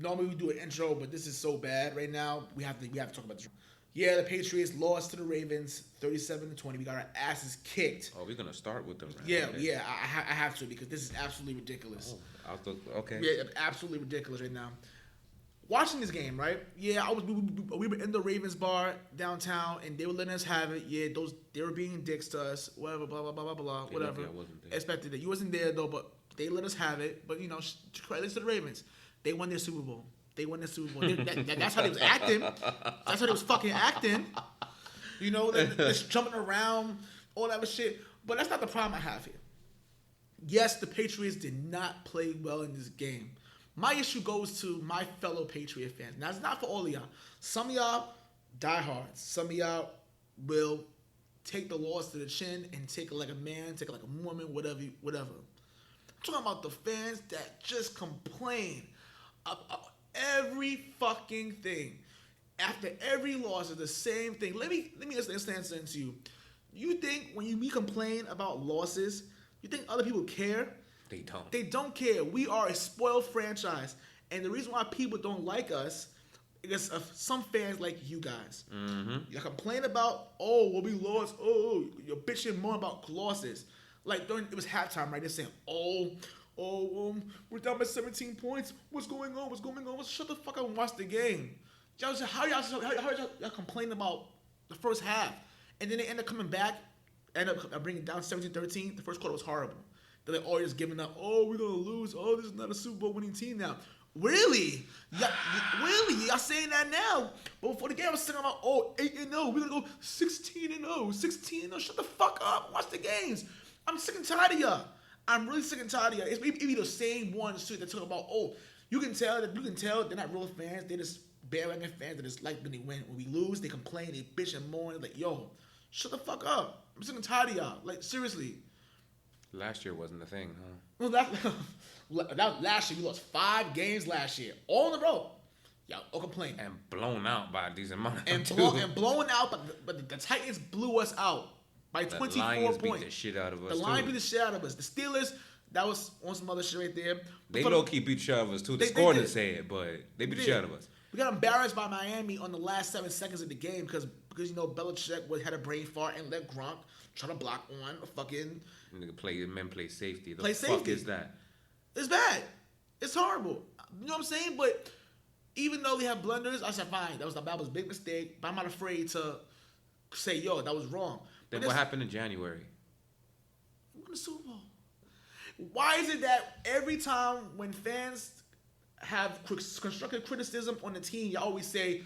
normally we do an intro, but this is so bad right now. We have to talk about this. Yeah, the Patriots lost to the Ravens, 37-20. We got our asses kicked. Oh, we're gonna start with them. Right? Yeah, okay. yeah. I have to because this is absolutely ridiculous. Okay. Yeah, absolutely ridiculous right now. Watching this game, right? Yeah, we were in the Ravens bar downtown, and they were letting us have it. Yeah, they were being dicks to us. Whatever, blah blah blah blah blah. Whatever. I wasn't there. Expected that you wasn't there though, but they let us have it. But credit to the Ravens, they won their Super Bowl. That's how they was acting. That's how they was fucking acting. Just jumping around, all that shit. But that's not the problem I have here. Yes, the Patriots did not play well in this game. My issue goes to my fellow Patriot fans. Now, it's not for all of y'all. Some of y'all, diehards. Some of y'all will take the loss to the chin and take it like a man, take it like a woman, whatever. I'm talking about the fans that just complain about every fucking thing. After every loss is the same thing. Let me understand something to you. You think when we complain about losses, you think other people care? They don't. They don't care. We are a spoiled franchise. And the reason why people don't like us is some fans like you guys. Mm-hmm. You complain about, we lost. You're bitching more about losses. Like, it was halftime, right? They're saying, we're down by 17 points. What's going on? Shut the fuck up and watch the game. How y'all complain about the first half? And then they end up coming back, end up bringing it down 17-13. The first quarter was horrible. They're like, you're just giving up. We're going to lose. This is not a Super Bowl winning team now. Really? Really? Y'all saying that now? But before the game, I was saying about, 8-0. We're going to go 16-0. 16-0. Shut the fuck up. Watch the games. I'm sick and tired of y'all. I'm really sick and tired of y'all. It's maybe the same ones, too, that talk about, you can tell they're not real fans. They're just bandwagon fans that just like when they win. When we lose, they complain, they bitch and mourn. Like, shut the fuck up. I'm sick and tired of y'all. Like, seriously. Last year wasn't the thing, huh? Well, that last year, we lost 5 games last year. All in a row. Y'all all complain. And blown out by a decent amount. And blown out, but the Titans blew us out by 24 points. The Lions beat the shit out of us, The Lions beat the shit out of us. The Steelers, that was on some other shit right there. They low-key beat the shit out of us, too. The score didn't say it, but they beat the shit out of us. We got embarrassed by Miami on the last 7 seconds of the game because Belichick had a brain fart and let Gronk try to block on a fucking... Men play safety. The fuck safety. Is that? It's bad. It's horrible. You know what I'm saying? But even though they have blunders, I said, fine, that was a big mistake, but I'm not afraid to say, that was wrong. Then what happened in January? We won the Super Bowl. Why is it that every time when fans have constructive criticism on the team, you always say,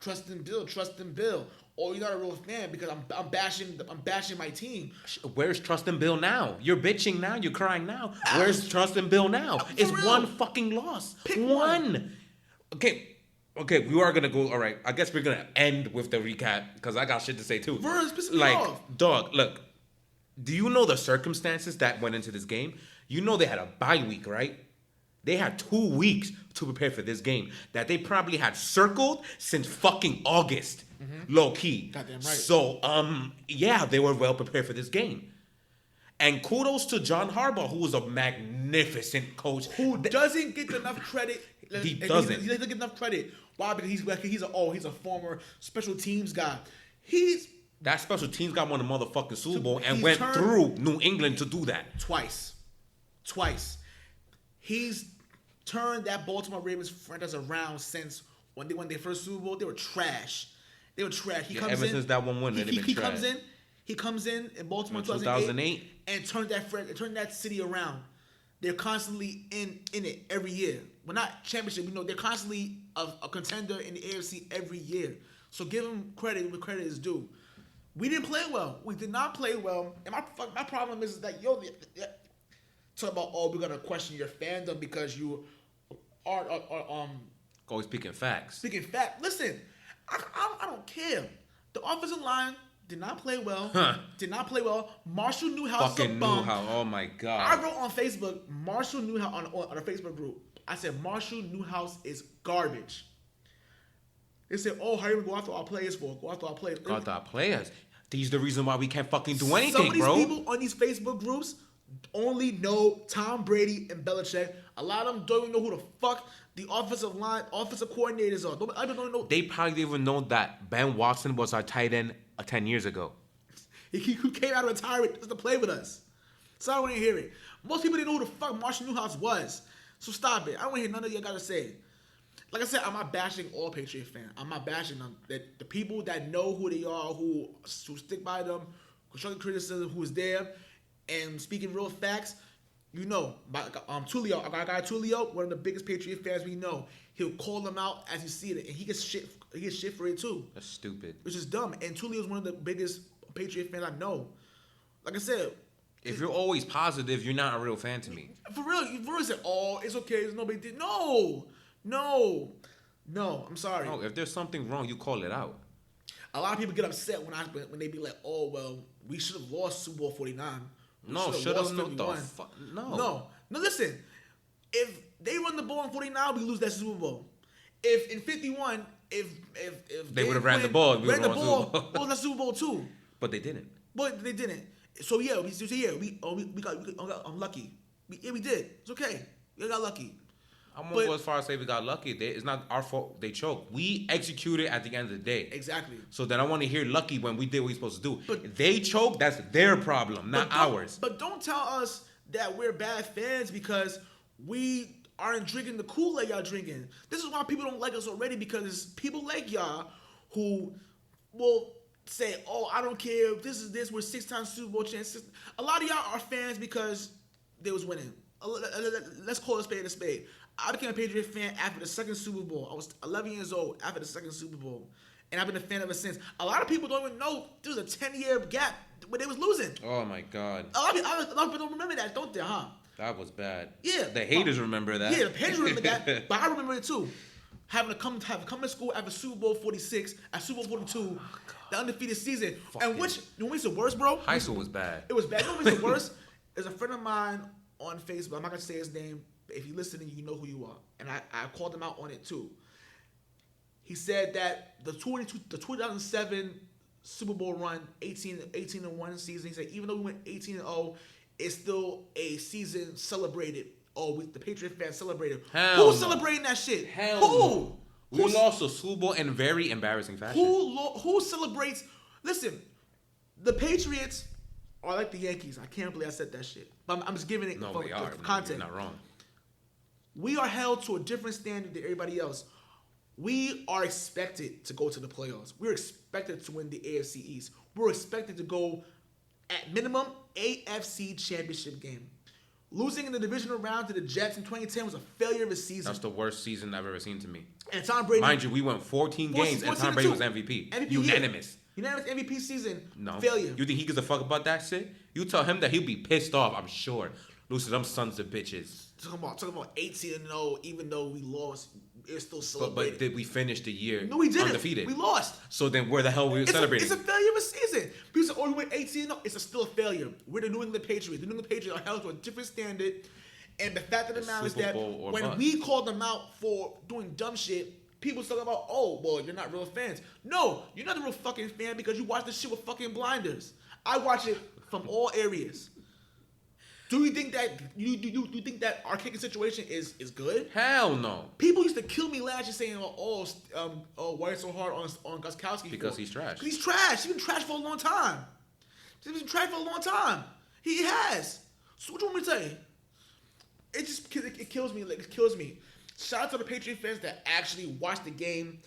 trust in Bill. Or you're not a real fan because I'm bashing my team. Where's Trust in Bill now? You're bitching now. You're crying now. Where's Trust in Bill now? It's real. One fucking loss. Pick one. Okay, we are gonna go. All right, I guess we're gonna end with the recap because I got shit to say too. Verse, piss me off. Dog, look. Do you know the circumstances that went into this game? You know they had a bye week, right? They had 2 weeks to prepare for this game that they probably had circled since fucking August. Mm-hmm. Low key. Goddamn right. So, they were well prepared for this game. And kudos to John Harbaugh, who was a magnificent coach. Who doesn't get enough credit. He doesn't. He doesn't get enough credit. Why? Because he's a former special teams guy. That special teams guy won a motherfucking Super Bowl and went through New England to do that. Twice. He's turned that Baltimore Ravens franchise around since when they won their first Super Bowl. They were trash. He comes ever in, since that one win, they've been trash. He comes in Baltimore in 2008 and turned that city around. They're constantly in it every year. Well, not championship. They're constantly a contender in the AFC every year. So give them credit where credit is due. We didn't play well. We did not play well. And my problem is that talk about we're gonna question your fandom because you are always speaking facts. Listen, I don't care. The offensive line did not play well. Marshall Newhouse is a bum. Oh my god. I wrote on Facebook, Marshall Newhouse on a Facebook group. I said Marshall Newhouse is garbage. They said, how are you gonna go after our players for? Go after our players. These are the reason why we can't fucking do anything, Some of these bro. people on these Facebook groups only know Tom Brady and Belichick. A lot of them don't even know who the fuck the offensive coordinators are. I don't know. They probably didn't even know that Ben Watson was our tight end 10 years ago. He came out of retirement just to play with us. So I don't want to hear it. Most people didn't know who the fuck Marshall Newhouse was. So stop it. I don't want to hear none of y'all got to say. Like I said, I'm not bashing all Patriot fans. I'm not bashing them. The people that know who they are, who stick by them, constructive criticism, who is there, and speaking real facts, you know. Tulio, our guy Tulio, one of the biggest Patriot fans we know. He'll call them out as he see it, and he gets shit. He gets shit for it too. That's stupid. Which is dumb. And Tulio's one of the biggest Patriot fans I know. Like I said, if you're always positive, you're not a real fan to me. For real, you really said, "Oh, it's okay. There's no big deal." No. I'm sorry. No, if there's something wrong, you call it out. A lot of people get upset when they be like, "Oh, well, we should have lost Super Bowl 49." Should have No. Listen, if they run the ball in 49, we lose that Super Bowl. If in 51, if they would have ran the ball, we lost that Super Bowl too. But they didn't. So yeah, I'm lucky. We did. It's okay. We got lucky. I'm gonna go as far as say we got lucky. It's not our fault they choked. We executed at the end of the day. Exactly. So then I want to hear lucky when we did what we supposed to do. But if they choked, that's their problem, not ours. But don't tell us that we're bad fans because we aren't drinking the Kool-Aid y'all drinking. This is why people don't like us already, because it's people like y'all who will say, "Oh, I don't care if this is this. We're 6-time Super Bowl champs." A lot of y'all are fans because they was winning. Let's call a spade a spade. I became a Patriot fan after the second Super Bowl. I was 11 years old after the second Super Bowl. And I've been a fan ever since. A lot of people don't even know there was a 10-year gap when they was losing. Oh, my God. A lot of people don't remember that, don't they, huh? That was bad. Yeah. The haters remember that. Yeah, the haters remember that. But I remember it, too. Having to come to school after Super Bowl 46, at Super Bowl 42, the undefeated season. And which, you know what's the worst, bro? High school was bad. It was bad. You know what's the worst? There's a friend of mine on Facebook. I'm not going to say his name. If you're listening, you know who you are. And I called him out on it too. He said that the 2007 Super Bowl run, 18-1 season, he said even though we went 18-0, it's still a season celebrated. The Patriot fans celebrated. Who's celebrating that shit? Hell no. We lost a Super Bowl in very embarrassing fashion. Who celebrates? Listen, the Patriots are like the Yankees. I can't believe I said that shit. But I'm just giving it for context. You're not wrong. We are held to a different standard than everybody else. We are expected to go to the playoffs. We're expected to win the AFC East. We're expected to go, at minimum, AFC Championship game. Losing in the divisional round to the Jets in 2010 was a failure of a season. That's the worst season I've ever seen to me. And Tom Brady... Mind you, we won 14 games and Tom Brady was MVP. Unanimous. Unanimous MVP season. No. Failure. You think he gives a fuck about that shit? You tell him that he'll be pissed off, I'm sure. Lose to them sons of bitches. Talking about 18-0, even though we lost, it's still celebrated. But did we finish the year No, we didn't. undefeated? We lost. So then where the hell were we celebrating? It's a failure of a season. People say, we went 18-0. It's still a failure. We're the New England Patriots. The New England Patriots are held to a different standard. And the fact of the matter is that when we called them out for doing dumb shit, people talking about, you're not real fans. No, you're not a real fucking fan because you watch this shit with fucking blinders. I watch it from all areas. Do you think that you think that our kicking situation is good? Hell no. People used to kill me last year saying, why are you so hard on Gostkowski? Because he's trash. He's trash. He's been trash for a long time. He has. So what do you want me to tell you? It kills me. It kills me. Shout out to the Patriot fans that actually watch the game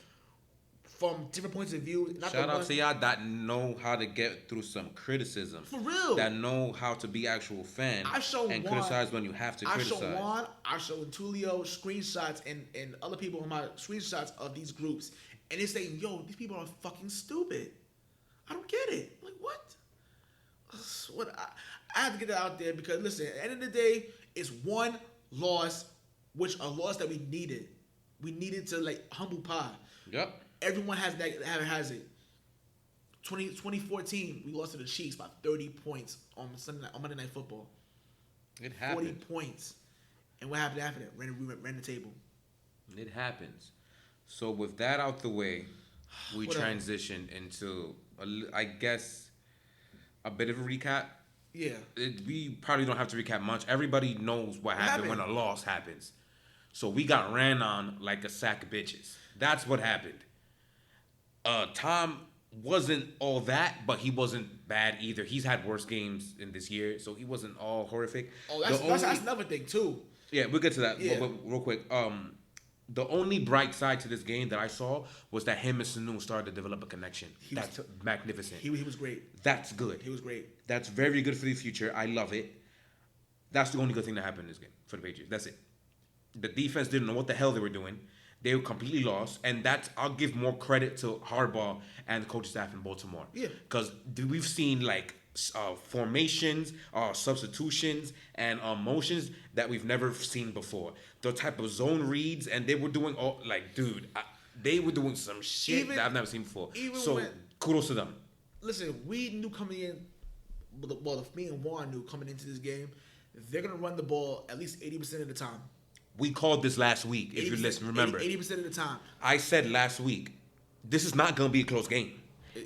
from different points of view. Shout out to y'all that know how to get through some criticism. For real. That know how to be actual fan. Criticize when you have to criticize. I show Tulio screenshots and other people on my screenshots of these groups. And they say, these people are fucking stupid. I don't get it. Like, what? I have to get it out there because, listen, at the end of the day, it's one loss, which a loss that we needed. We needed to, humble pie. Yep. Everyone has it. 2014, we lost to the Chiefs by 30 points on Monday Night Football. It happened. 40 points. And what happened after that? We ran the table. It happens. So with that out the way, we transitioned into, I guess, a bit of a recap Yeah. We probably don't have to recap much. Everybody knows what happened when a loss happens. So we got ran on like a sack of bitches. That's what happened. Tom wasn't all that, but he wasn't bad either. He's had worse games in this year, so he wasn't all horrific. Oh, that's another thing too. Yeah, we'll get to that. Yeah. But real quick. The only bright side to this game that I saw was that him and Sanu started to develop a connection. That's magnificent. He was great. That's good. He was great. That's very good for the future. I love it. That's the only good thing that happened in this game for the Patriots. That's it. The defense didn't know what the hell they were doing. They were completely lost. And I'll give more credit to Harbaugh and the coaching staff in Baltimore. Yeah. Because we've seen like formations, substitutions, and motions that we've never seen before. The type of zone reads, and they were doing all like, dude, they were doing some shit that I've never seen before. So kudos to them. Listen, we knew coming in, well, me and Juan knew coming into this game, they're gonna run the ball at least 80% of the time. We called this last week. If you listen, remember 80% of the time. I said last week, this is not gonna be a close game.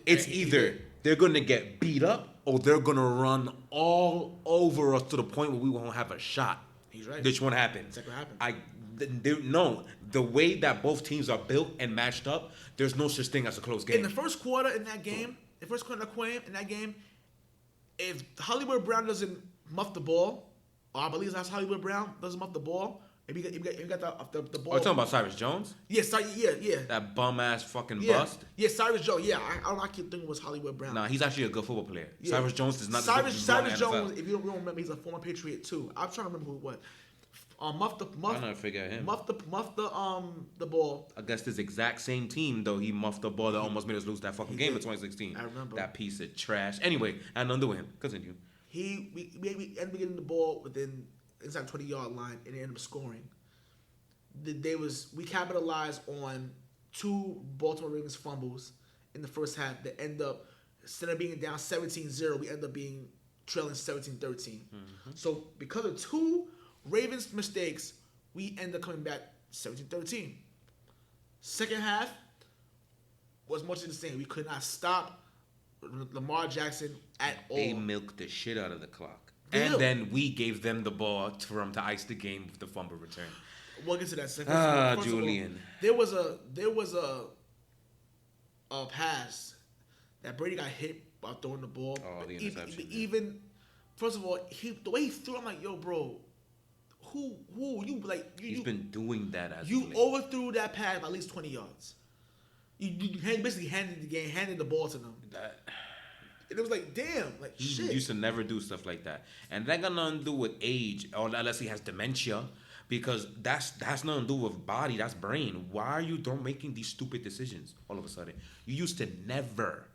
It's either they're gonna get beat up or they're gonna run all over us to the point where we won't have a shot. He's right. Which won't happen. That's what happened. No, the way that both teams are built and matched up, there's no such thing as a close game. In the first quarter in that game, if Hollywood Brown doesn't muff the ball, or I believe that's Hollywood Brown doesn't muff the ball, if you got the ball. Oh, you're talking about Cyrus Jones? Yeah. That bum ass fucking bust. Yeah, Cyrus Jones. Yeah, I keep thinking it was Hollywood Brown. Nah, he's actually a good football player. Yeah. Cyrus Jones does not. Cyrus Jones. If you don't remember, he's a former Patriot too. I'm trying to remember what. Muff I never figure out him. Muff the ball. Against this exact same team, though, he muffed the ball that almost made us lose that fucking game in 2016. I remember that piece of trash. Anyway, I had nothing to do with him. Continue. We ended up getting the ball within inside 20-yard line and ended up scoring. We capitalized on 2 Baltimore Ravens fumbles in the first half that end up, instead of being down 17-0, we end up being trailing 17-13. Mm-hmm. So because of 2 Ravens mistakes, we end up coming back 17-13. Second half was much the same. We could not stop Lamar Jackson at all. They milked the shit out of the clock. And then we gave them the ball for him to ice the game with the fumble return. We'll get to that second. Julian. There was a pass that Brady got hit while throwing the ball. Oh, the interception. Even first of all, the way he threw, I'm like, yo, bro, who you like? He's been doing that as you overthrew that pass by at least 20 yards. You basically handed the ball to them. And it was like, damn, like he shit. He used to never do stuff like that, and that got nothing to do with age, or unless he has dementia. Because that's nothing to do with body, that's brain. Why are you making these stupid decisions all of a sudden? You used to never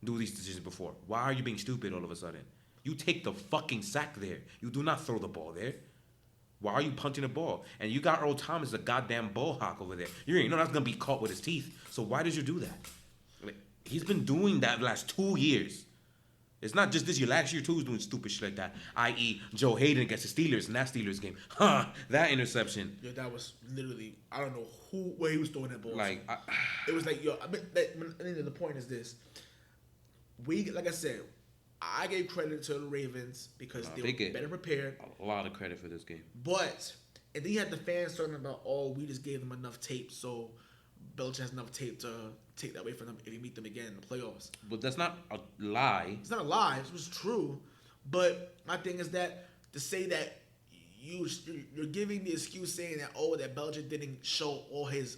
do these decisions before. Why are you being stupid all of a sudden? You take the fucking sack there. You do not throw the ball there. Why are you punting the ball? And you got Earl Thomas, a goddamn ball hawk over there. You ain't know that's gonna be caught with his teeth. So why did you do that? Like, he's been doing that the last 2 years. It's not just this year. Last year, too, he was doing stupid shit like that. I.e., Joe Hayden against the Steelers in that Steelers game. That interception. Yeah, that was literally, I don't know where he was throwing that ball. Like, it was like, yo, I mean, the point is this. Like I said, I gave credit to the Ravens because they were better prepared. A lot of credit for this game. And then you had the fans talking about, oh, we just gave them enough tape, so Belichick has enough tape to take that away from them if you meet them again in the playoffs. But that's not a lie. It's not a lie. It was true. But my thing is that to say that you're giving the excuse saying that, oh, that Belichick didn't show all his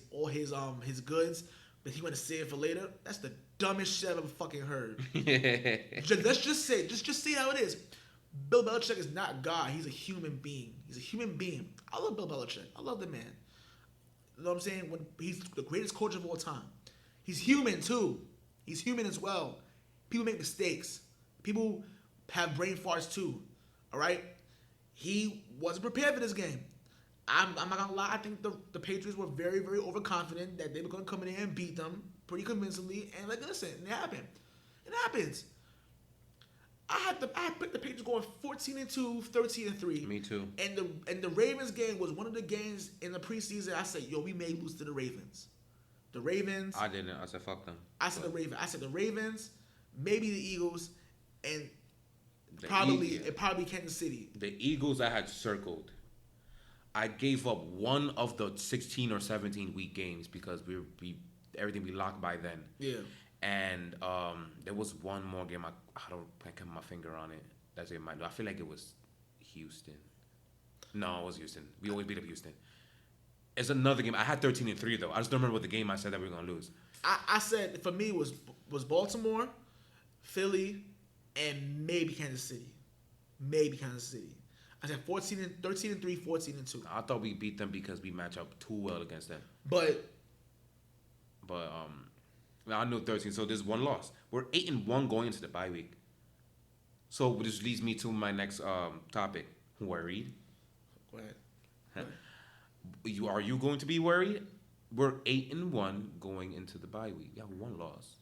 goods, but he want to save it for later. That's the dumbest shit I've ever fucking heard. Let's just say how it is. Bill Belichick is not God. He's a human being. I love Bill Belichick. I love the man. You know what I'm saying? When he's the greatest coach of all time. He's human too. He's human as well. People make mistakes. People have brain farts too. All right? He wasn't prepared for this game. I'm not gonna lie. I think the Patriots were very, very overconfident that they were gonna come in here and beat them pretty convincingly. And like, listen, it happened. It happens. I picked the Patriots going 14-2, 13-3. Me too. And the Ravens game was one of the games in the preseason. I said, yo, we may lose to the Ravens. The Ravens. I didn't. I said, fuck them. I said the Ravens, maybe the Eagles, and Probably Kansas City. The Eagles I had circled. I gave up one of the 16 or 17 week games because everything we locked by then. Yeah. And there was one more game. I can't put my finger on it. That's it. I feel like it was Houston. No, it was Houston. We always beat up Houston. It's another game. I had 13-3 though. I just don't remember what the game I said that we were gonna lose. I said for me was Baltimore, Philly, and maybe Kansas City. I said 13-3, 14-2. I thought we beat them because we match up too well against them. But I know 13. So there's one loss. We're 8-1 going into the bye week. So this leads me to my next topic. Worried? Go ahead. Are you going to be worried? We're 8-1 going into the bye week. We have one loss.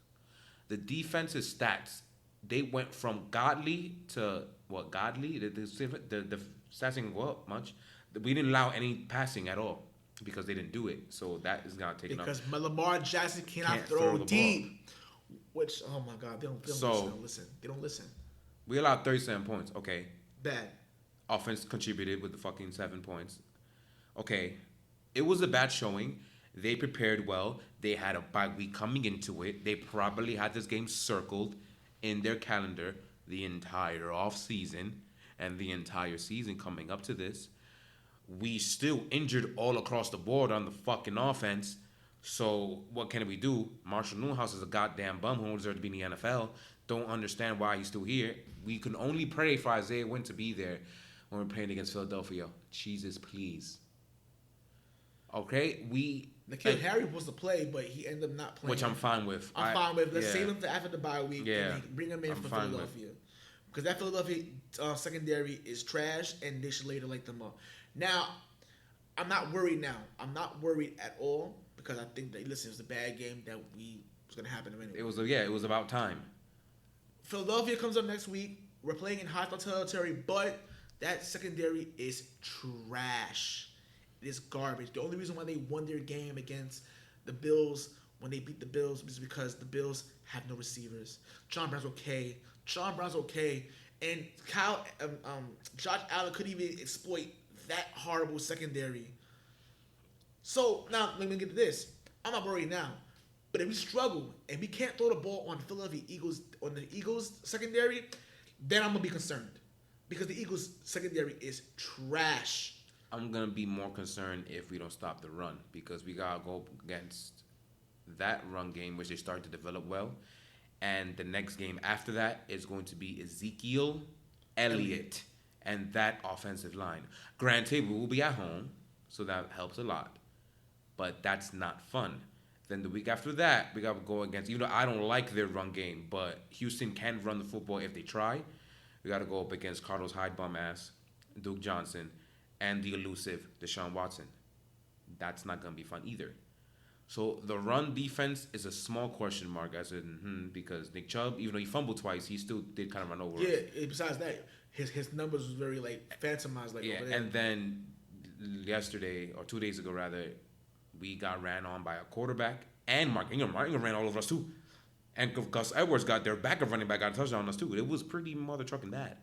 The defensive stats, they went from godly to what? Godly? The stats didn't go up much. We didn't allow any passing at all because they didn't do it. So that is going to take because Lamar Jackson can't throw deep. Which, oh my God, they don't listen. They don't listen. We allowed 37 points. Okay. Bad. Offense contributed with the fucking 7 points. Okay. It was a bad showing. They prepared well. They had a bye week coming into it. They probably had this game circled in their calendar the entire offseason and the entire season coming up to this. We still injured all across the board on the fucking offense. So what can we do? Marshall Newhouse is a goddamn bum who deserves to be in the NFL. Don't understand why he's still here. We can only pray for Isaiah Wynn to be there when we're playing against Philadelphia. Jesus, please. Okay, N'Keal Harry was to play, but he ended up not playing. Which I'm fine with. I'm fine with. Let's save him for after the bye week and bring him in for Philadelphia. Because that Philadelphia secondary is trash, and they should later light them up. Now, I'm not worried now. I'm not worried at all because I think that, it was a bad game that was going to happen anyway. It was about time. Philadelphia comes up next week. We're playing in hostile territory, but that secondary is trash. It is garbage. The only reason why they won their game against the Bills when they beat the Bills is because the Bills have no receivers. John Brown's okay. And Josh Allen couldn't even exploit that horrible secondary. So now let me get to this. I'm not worried now. But if we struggle and we can't throw the ball on the Eagles secondary, then I'm gonna be concerned. Because the Eagles secondary is trash. I'm gonna be more concerned if we don't stop the run because we gotta go against that run game which they start to develop well. And the next game after that is going to be Ezekiel Elliott and that offensive line. Granted, we will be at home, so that helps a lot. But that's not fun. Then the week after that, we got to go against, I don't like their run game, but Houston can run the football if they try. We got to go up against Carlos Hyde bum ass, Duke Johnson, and the elusive Deshaun Watson. That's not going to be fun either. So the run defense is a small question mark, as in, because Nick Chubb, even though he fumbled twice, he still did kind of run over us. Yeah, besides that, his numbers was very, phantomized, over there. And then yesterday, or 2 days ago, rather, we got ran on by a quarterback and Mark Ingram. Mark Ingram ran all over us, too. And Gus Edwards got their backup running back got a touchdown on us, too. It was pretty mother trucking bad.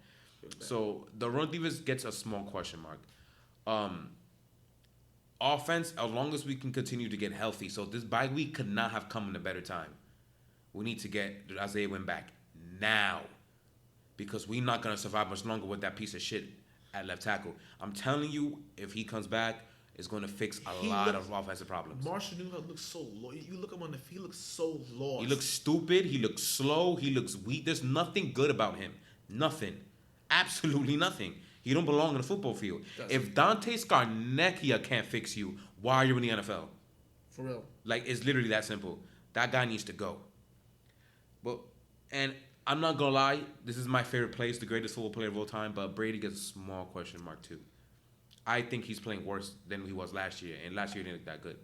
So the run defense gets a small question mark. Offense, as long as we can continue to get healthy. So this bye week could not have come in a better time. We need to get Isaiah Wynn back now. Because we're not going to survive much longer with that piece of shit at left tackle. I'm telling you, if he comes back, it's going to fix a lot of offensive problems. Marshall Newhouse looks so low. You look him on the field, he looks so lost. He looks stupid. He looks slow. He looks weak. There's nothing good about him. Nothing. Absolutely nothing. He don't belong in the football field. If Dante Scarnecchia can't fix you, why are you in the NFL? For real. It's literally that simple. That guy needs to go. And I'm not going to lie, this is my favorite player, the greatest football player of all time, but Brady gets a small question mark too. I think he's playing worse than he was last year, and last year he didn't look that good.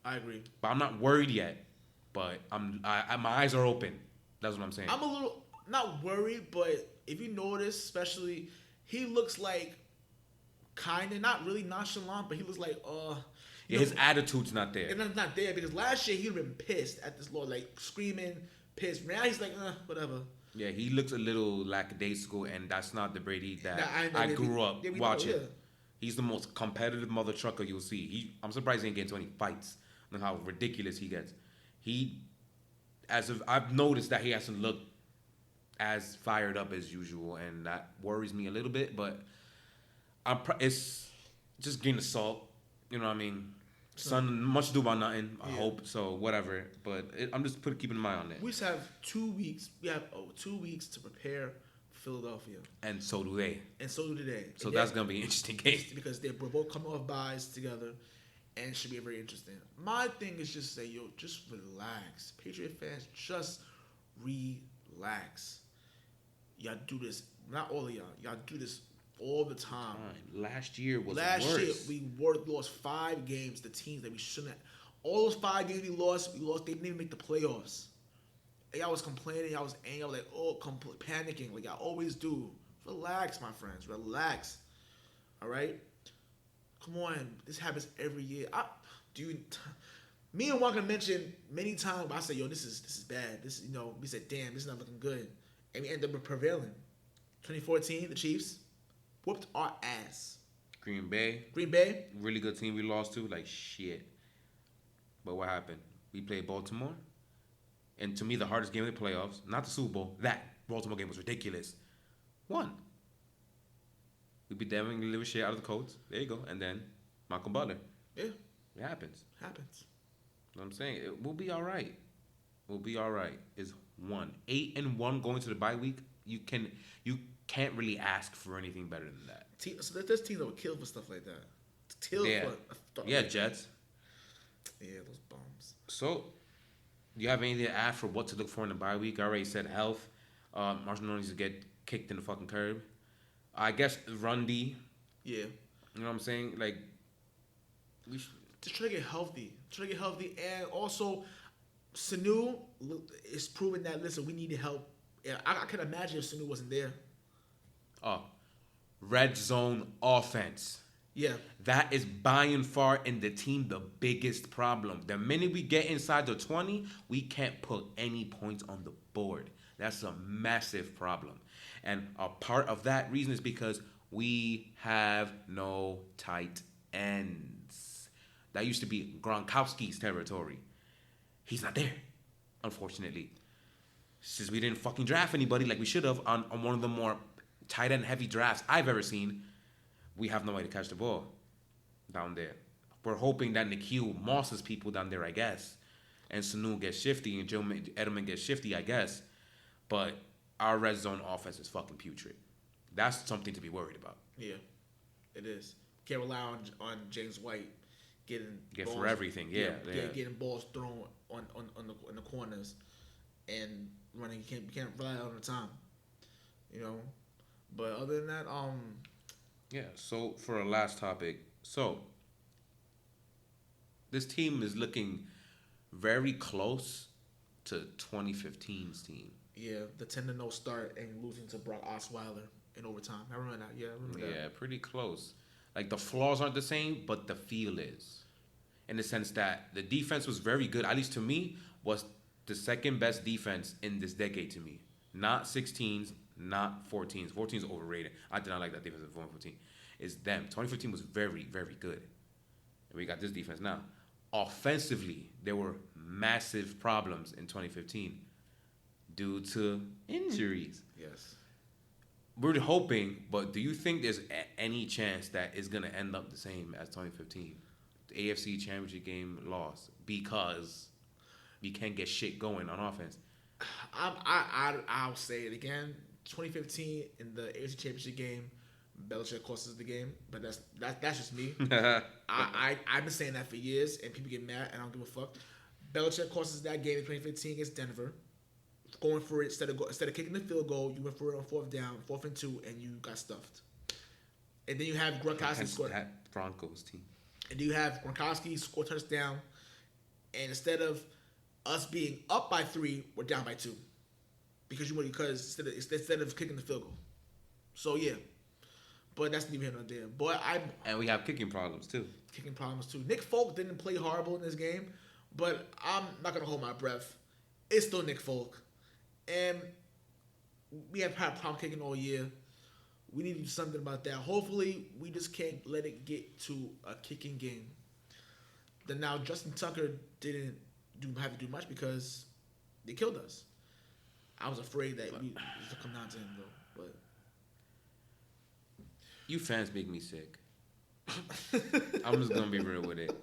I agree. But I'm not worried yet, but my eyes are open. That's what I'm saying. I'm a little, not worried, but if you notice, especially, he looks kind of, not really nonchalant, but he looks his attitude's not there. And it's not there because last year he would have been pissed at this Lord, screaming, pissed. Now he's whatever. Yeah, he looks a little lackadaisical, and that's not the Brady that Nah, I grew up watching. Know, yeah. He's the most competitive mother trucker you'll see. I'm surprised he ain't getting 20 fights. Look how ridiculous he gets. I've noticed that he hasn't looked as fired up as usual, and that worries me a little bit. But it's just getting assault. You know what I mean? Son, much ado about nothing. I hope so. Whatever. But I'm just keeping an eye on it. We just have 2 weeks. We have 2 weeks to prepare Philadelphia, and so do they. So that's gonna be an interesting game because we're both coming off buys together, and it should be very interesting. My thing is just say, just relax, Patriot fans, just relax. Y'all do this, not all of y'all. Y'all do this all the time. Last year was worse. Last year we lost 5 games. The teams that we shouldn't. All those 5 games we lost. They didn't even make the playoffs. I was complaining. I was angry. I was like, panicking, like I always do. Relax, my friends. Relax. All right. Come on. This happens every year. Me and Juan can mention many times. But I say, this is bad. This, we said, damn, this is not looking good, and we ended up prevailing. 2014, the Chiefs whooped our ass. Green Bay, really good team we lost to, like shit. But what happened? We played Baltimore. And to me, the hardest game of the playoffs, not the Super Bowl, that Baltimore game was ridiculous. Won. We beat them and we live a shit out of the Colts. There you go. And then Malcolm Butler. Yeah. It happens. You know what I'm saying? We'll be all right. It's 8-1 going to the bye week. You can't really ask for anything better than that. So there's teams that would kill for stuff like that. Jets. Yeah, those bums. So, do you have anything to add for what to look for in the bye week? I already said health. Marshall needs to get kicked in the fucking curb. I guess run D. Yeah. You know what I'm saying? Like, we should just try to get healthy. And also, Sanu is proving that, listen, we needed help. Yeah, I can imagine if Sanu wasn't there. Oh, red zone offense. Yeah. That is by and far in the team the biggest problem. The minute we get inside the 20, we can't put any points on the board. That's a massive problem. And a part of that reason is because we have no tight ends. That used to be Gronkowski's territory. He's not there, unfortunately. Since we didn't fucking draft anybody like we should have on one of the more tight end heavy drafts I've ever seen, we have no way to catch the ball down there. We're hoping that Nikhil mosses people down there, I guess. And Sanu gets shifty and Joe Edelman gets shifty, I guess. But our red zone offense is fucking putrid. That's something to be worried about. Yeah, it is. Can't rely on James White getting balls, for everything. Getting balls thrown on the corners and running. You can't rely on the time. But other than that, Yeah, so for our last topic, this team is looking very close to 2015's team. Yeah, the 10-0 start and losing to Brock Osweiler in overtime. I remember that. Yeah, I remember that. Yeah, pretty close. Like, the flaws aren't the same, but the feel is. In the sense that the defense was very good, at least to me, was the second best defense in this decade to me. Not 16s, not 14s. 14s overrated. I did not like that defense in 2014. It's them. 2015 was very, very good. And we got this defense now. Offensively, there were massive problems in 2015 due to injuries. Yes. We're hoping, but do you think there's any chance that it's going to end up the same as 2015? The AFC Championship game loss because we can't get shit going on offense. I'll say it again. 2015 in the AFC Championship game, Belichick cost us the game, but that's just me. I've been saying that for years, and people get mad, and I don't give a fuck. Belichick cost us that game in 2015 against Denver. Going for it instead of kicking the field goal, you went for it on 4th down, 4th and 2, and you got stuffed. And then you have Gronkowski score that Broncos team. And you have Gronkowski score touchdown, and instead of us being up by 3, we're down by 2, because instead of kicking the field goal. So yeah, but that's neither here nor there. But and we have kicking problems too. Nick Folk didn't play horrible in this game, but I'm not gonna hold my breath. It's still Nick Folk, and we have had problem kicking all year. We need to do something about that. Hopefully, we just can't let it get to a kicking game. Then now Justin Tucker didn't have to do much because they killed us. I was afraid that we would come down to him though. But you fans make me sick. I'm just gonna be real with it.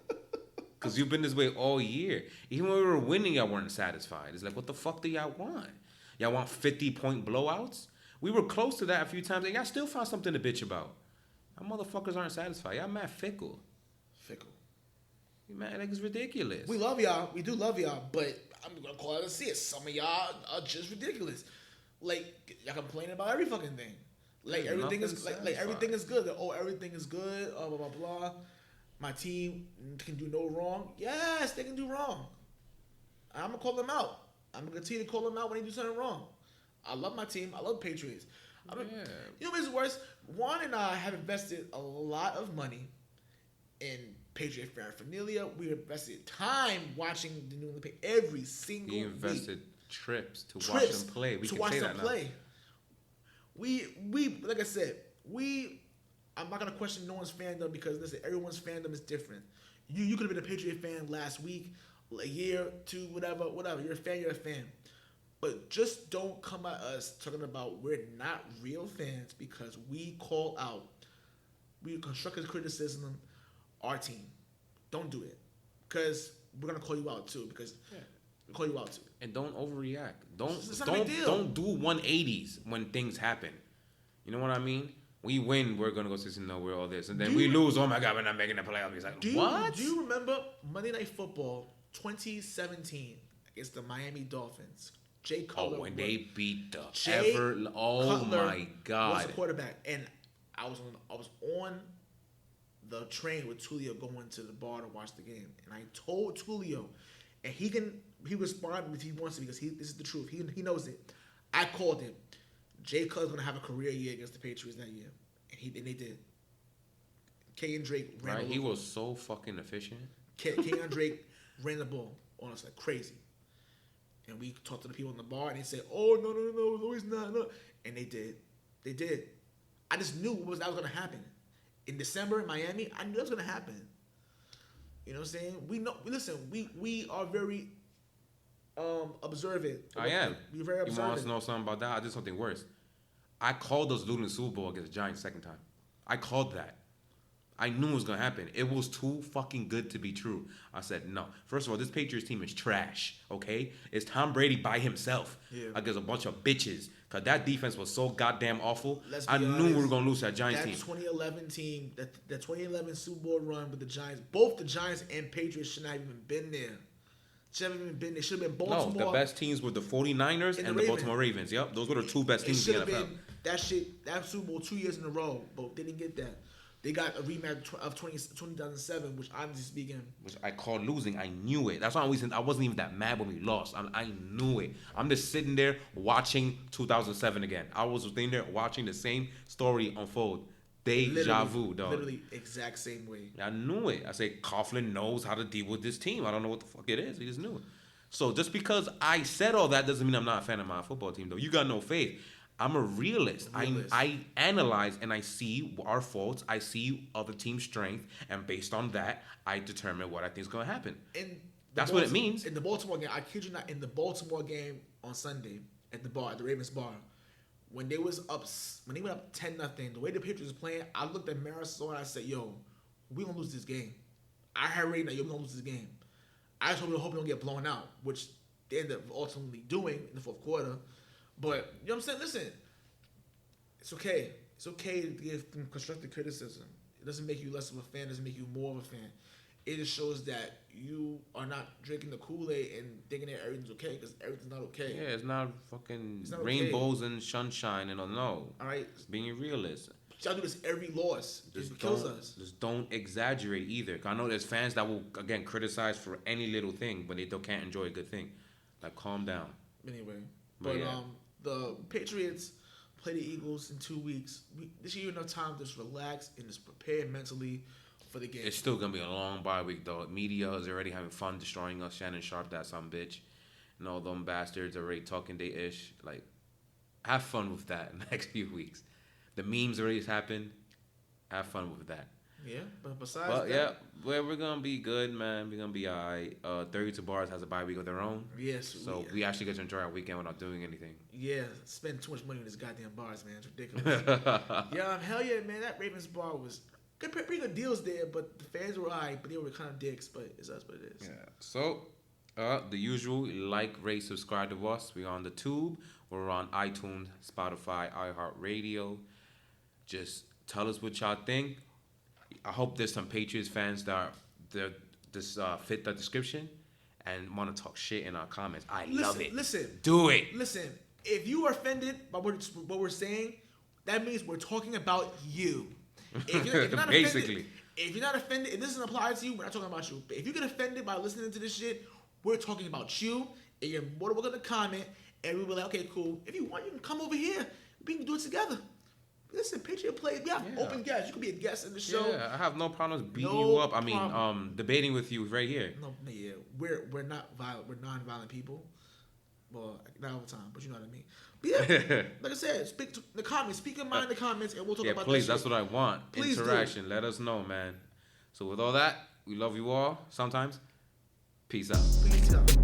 Cause you've been this way all year. Even when we were winning, y'all weren't satisfied. It's like, what the fuck do y'all want? Y'all want 50-point blowouts? We were close to that a few times, and y'all still found something to bitch about. Y'all motherfuckers aren't satisfied. Y'all mad fickle. You mad like it's ridiculous. We love y'all. We do love y'all, but I'm gonna call it and see it. Some of y'all are just ridiculous. Like y'all complaining about every fucking thing. Like everything is like everything is good. Oh, everything is good. Blah blah blah. My team can do no wrong. Yes, they can do wrong. I'm gonna call them out. I'm gonna continue to call them out when they do something wrong. I love my team. I love Patriots. You know what's worse? Juan and I have invested a lot of money in Patriot paraphernalia. We invested time watching the New England Patriots every single week. We invested trips to watch them play. We can say that now. We like I said, I'm not gonna question no one's fandom because listen, everyone's fandom is different. You could have been a Patriot fan last week, a year, two, whatever. You're a fan. But just don't come at us talking about we're not real fans because we call out, we constructive criticism our team. Don't do it. Because we're gonna call you out too. We'll call you out too. And don't overreact. Don't do 180s when things happen. You know what I mean? We win, we're gonna go 6-0, we're all this. And then we lose, oh my god, we're not making the playoffs. It's like, what? Do you remember Monday Night Football 2017 against the Miami Dolphins? Jay Cutler. Oh, when they beat the oh my god. Was the quarterback. And I was on the train with Tulio going to the bar to watch the game. And I told Tulio, and he responded if he wants to because this is the truth. He knows it. I called him. Jay Cutler's going to have a career year against the Patriots that year. And they did. Kenyon Drake ran the ball. He was so fucking efficient. Kenyon Drake ran the ball on us like crazy. And we talked to the people in the bar, and they said, "Oh no, he's not." No. And they did. I just knew that was going to happen. In December in Miami, I knew that was going to happen. You know what I'm saying? We know. Listen, we are very observant. I am. We're very observant. You want us to know something about that? I did something worse. I called us losing the Super Bowl against the Giants second time. I called that. I knew it was going to happen. It was too fucking good to be true. I said, no. First of all, this Patriots team is trash, okay? It's Tom Brady by himself against a bunch of bitches. Because that defense was so goddamn awful. I knew we were going to lose that Giants team. That 2011 team, that 2011 Super Bowl run with the Giants, both the Giants and Patriots should not have even been there. Should have been Baltimore. No, the best teams were the 49ers and the Baltimore Ravens. Yep, those were the two best teams in the NFL. That Super Bowl 2 years in a row, but they didn't get that. They got a rematch of 2007, which honestly speaking, which I called losing. I knew it. That's why I wasn't even that mad when we lost. I knew it. I'm just sitting there watching 2007 again. I was sitting there watching the same story unfold. Deja vu, dog. Literally exact same way. I knew it. I said Coughlin knows how to deal with this team. I don't know what the fuck it is. He just knew it. So just because I said all that doesn't mean I'm not a fan of my football team, though. You got no faith. I'm a realist. I analyze and I see our faults. I see other team's strength, and based on that, I determine what I think is going to hapen. That's what it means. In the Baltimore game, I kid you not, in the Baltimore game on Sunday at the Ravens bar, when they went up 10-0, the way the Patriots was playing, I looked at Marisol and I said, "Yo, we gonna lose this game." I had rated that we gonna lose this game. I just hope we don't get blown out, which they ended up ultimately doing in the fourth quarter. But, you know what I'm saying? Listen, it's okay. It's okay to give them constructive criticism. It doesn't make you less of a fan. It doesn't make you more of a fan. It just shows that you are not drinking the Kool-Aid and thinking that everything's okay because everything's not okay. Yeah, it's not fucking rainbows and sunshine and all. No. All right? It's being a realist. Y'all do this every loss. It kills us. Just don't exaggerate either. I know there's fans that will, again, criticize for any little thing, but they still can't enjoy a good thing. Like, calm down. Anyway. But the Patriots play the Eagles in 2 weeks. This year, enough time to just relax and just prepare mentally for the game. It's still going to be a long bye week, though. Media is already having fun destroying us. Shannon Sharp, that some bitch. And all them bastards already talking they ish. Like, have fun with that in the next few weeks. The memes already happened. Have fun with that. Yeah, but besides that, we're gonna be good, man. We're gonna be alright. 32 Bars has a bye week of their own. Yes. So we actually get to enjoy our weekend without doing anything. Yeah, spend too much money on this goddamn bars, man. It's ridiculous. Yeah, hell yeah, man. That Ravens bar was good, pretty good deals there, but the fans were alright, but they were kind of dicks. But it's us, what it is. Yeah. So, the usual, like, rate, subscribe to us. We're on the Tube. We're on iTunes, Spotify, iHeartradio. Just tell us what y'all think. I hope there's some Patriots fans that fit the description and want to talk shit in our comments. Love it. Do it. Listen, if you are offended by what we're saying, that means we're talking about you. If you're not Basically. if you're not offended, if this doesn't apply to you, we're not talking about you. But if you get offended by listening to this shit, we're talking about you, and you're more than welcome to comment, and we'll be like, okay, cool. If you want, you can come over here. We can do it together. Listen, Patriot Play, we have open guests. You can be a guest in the show. Yeah, I have no problems beating you up. I mean, debating with you right here. No, yeah, we're not violent. We're non-violent people. Well, not all the time, but you know what I mean. But yeah, like I said, speak to the comments. Speak your mind in the comments, and we'll talk about please, that that's shit. what I want. Please Interaction. Let us know, man. So with all that, we love you all. Sometimes. Peace out. Peace out.